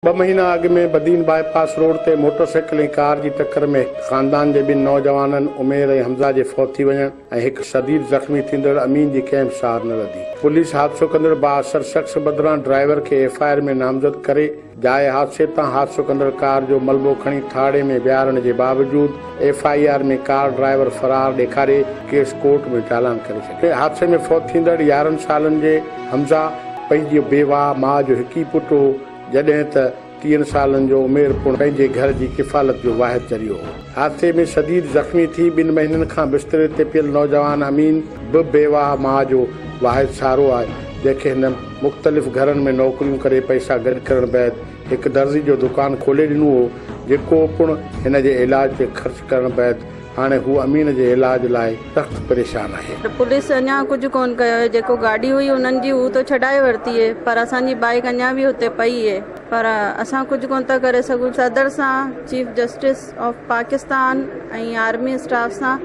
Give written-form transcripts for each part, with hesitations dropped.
ब महीना अॻु में बदीन बाईपास रोड ते मोटरसाइकिल ऐं कार जी टक्कर में ख़ानदान जे ॿिनि नौजवाननि उमेर ऐं हमज़ा जे फौत थी वञण ऐं हिकु शदीद ज़ख़्मी थींदड़ अमीन जी कंहिं बि सार न लधी। पुलिस हादसो कंदड़ बाअसर शख़्स बदिरां ड्राइवर खे एफआईआर में नामज़द करे जाइ हादसे तां हादसो कंदड़ कार जो मलबो खणी थाणे में ॿियारण जे बावजूद एफआईआर में कार ड्राइवर फरार ॾेखारे केस कोर्ट में चालान करे छॾियो। हादसे में फौत थींदड़ 11 सालनि जे हमज़ा पंहिंजी बेवा माउ जो हिकु ई पुटु हो, जॾहिं त 3 सालनि जो उमेर पुण पंहिंजे घर जी किफ़ालत जो वाहिद ज़रियो हो। हादसे में शदीद ज़ख़्मी थी 2 महीननि खां बिस्तरे ते पियल नौजवान अमीन बि बेवा माउ जो वाहिद सहारो आहे, जंहिंखे हिन मुख़्तलिफ़ घरनि में नौकरियूं करे पैसा गॾु करण बैदि हिकु दर्जी जो दुकानु खोले ॾिनो हो, जेको पिण हिन जे इलाज ते ख़र्च करण बैदि हाणे हू अमीन जे इलाज लाइ सख़्तु परेशान आहे। पुलिस अञा कुझु कोन कयो आहे। जेको गाॾी हुई उन्हनि जी हू तो छॾाए वरिती आहे, पर असांजी बाइक अञा बि हुते पई आहे, पर असां कुझु कोन था करे सघूं। सदर सां, चीफ जस्टिस ऑफ पाकिस्तान ऐं आर्मी स्टाफ सां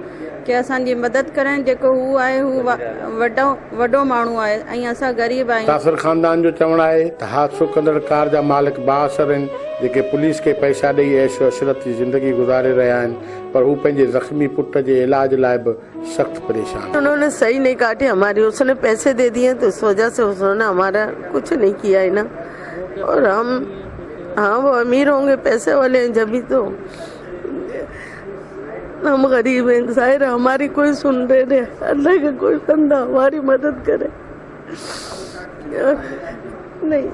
कि असांजी मदद करें। जेको हू आहे हू वॾो माण्हू आहे ऐं असां ग़रीब आहियूं। तासिर ख़ानदान जो चवणु आहे त हादसो कंदड़ कार जा मालिक बाअसर आहिनि, जेके पुलिस खे पैसा ॾेई ऐशो अशरत जी ज़िंदगी गुज़ारे रहिया आहिनि, पर हू पंहिंजे ज़ख़्मी पुट जे इलाज लाइ बि सख्त परेशान। उन्होंने सही नहीं काटे हमारी, उसने पैसे दे दिए तो इस वजह से उसने हमारा कुछ नहीं किया है ना। और हाँ वो अमीर होंगे, पैसे वाले हैं, जब भी तो हम गरीब हैं। जाहिर है हमारी कोई सुन रहे, अल्लाह का कोई बंदा हमारी मदद करे। नहीं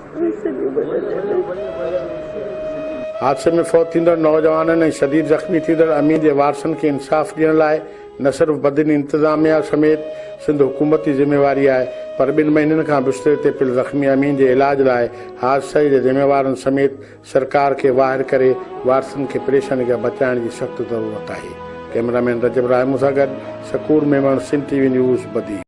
हादसे में फौत थींदड़ नौजवाननि ऐं शदीद ज़ख़्मी थींदड़ अमीन जे वारसनि खे इंसाफ़ ॾियण लाइ न सिर्फ़ बदीन इंतिज़ामिया समेत सिंध हुकूमत जी ज़िम्मेवारी आहे, पर 2 महीननि खां बिस्तरे ते पियल ज़ख़्मी अमीन जे इलाज लाइ हादसे जे ज़िम्मेवारनि समेत सरकार खे वाहिर करे वारसनि खे परेशानी खां बचाइण जी सख़्तु ज़रूरत आहे। कैमरामैन रजब रायमू सां गॾु शकूर मेमण, सिंध टीवी न्यूज़, बदी।